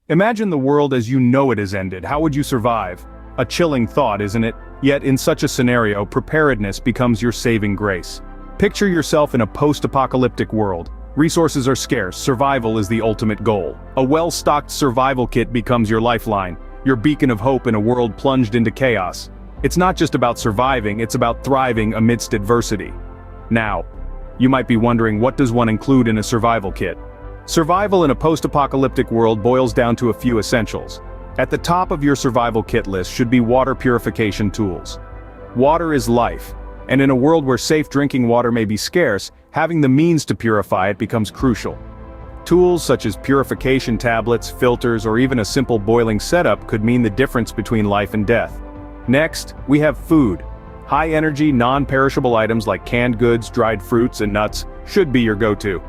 Imagine the world as you know it has ended. How would you survive? A chilling thought, isn't it? Yet in such a scenario, preparedness becomes your saving grace. Picture yourself in a post-apocalyptic world. Resources are scarce, survival is the ultimate goal. A well-stocked survival kit becomes your lifeline, your beacon of hope in a world plunged into chaos. It's not just about surviving, it's about thriving amidst adversity. Now, you might be wondering, what does one include in a survival kit? Survival in a post-apocalyptic world boils down to a few essentials. At the top of your survival kit list should be water purification tools. Water is life, and in a world where safe drinking water may be scarce, having the means to purify it becomes crucial. Tools such as purification tablets, filters, or even a simple boiling setup could mean the difference between life and death. Next, we have food. High-energy, non-perishable items like canned goods, dried fruits, and nuts should be your go-to.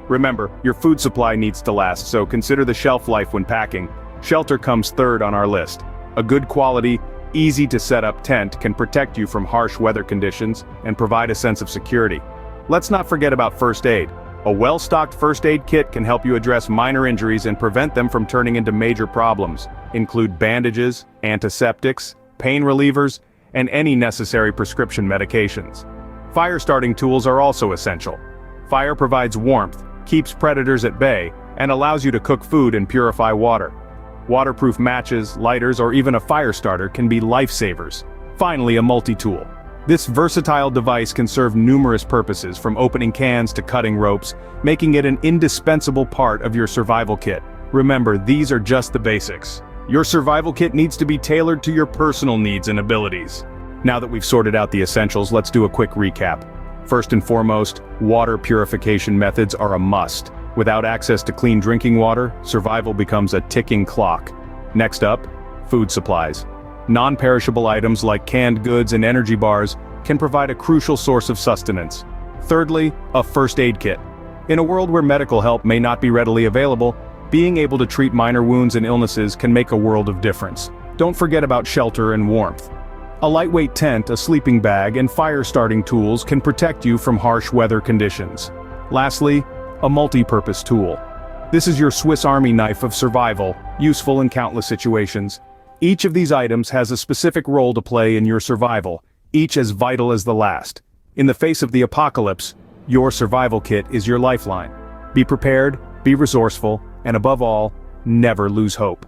Remember, your food supply needs to last, so consider the shelf life when packing. Shelter comes third on our list. A good quality, easy-to-set-up tent can protect you from harsh weather conditions and provide a sense of security. Let's not forget about first aid. A well-stocked first aid kit can help you address minor injuries and prevent them from turning into major problems. Include bandages, antiseptics, pain relievers, and any necessary prescription medications. Fire-starting tools are also essential. Fire provides warmth, keeps predators at bay, and allows you to cook food and purify water. Waterproof matches, lighters, or even a fire starter can be lifesavers. Finally, a multi-tool. This versatile device can serve numerous purposes, from opening cans to cutting ropes, making it an indispensable part of your survival kit. Remember, these are just the basics. Your survival kit needs to be tailored to your personal needs and abilities. Now that we've sorted out the essentials, let's do a quick recap. First and foremost, water purification methods are a must. Without access to clean drinking water, survival becomes a ticking clock. Next up, food supplies. Non-perishable items like canned goods and energy bars can provide a crucial source of sustenance. Thirdly, a first aid kit. In a world where medical help may not be readily available, being able to treat minor wounds and illnesses can make a world of difference. Don't forget about shelter and warmth. A lightweight tent, a sleeping bag, and fire-starting tools can protect you from harsh weather conditions. Lastly, a multi-purpose tool. This is your Swiss Army knife of survival, useful in countless situations. Each of these items has a specific role to play in your survival, each as vital as the last. In the face of the apocalypse, your survival kit is your lifeline. Be prepared, be resourceful, and above all, never lose hope.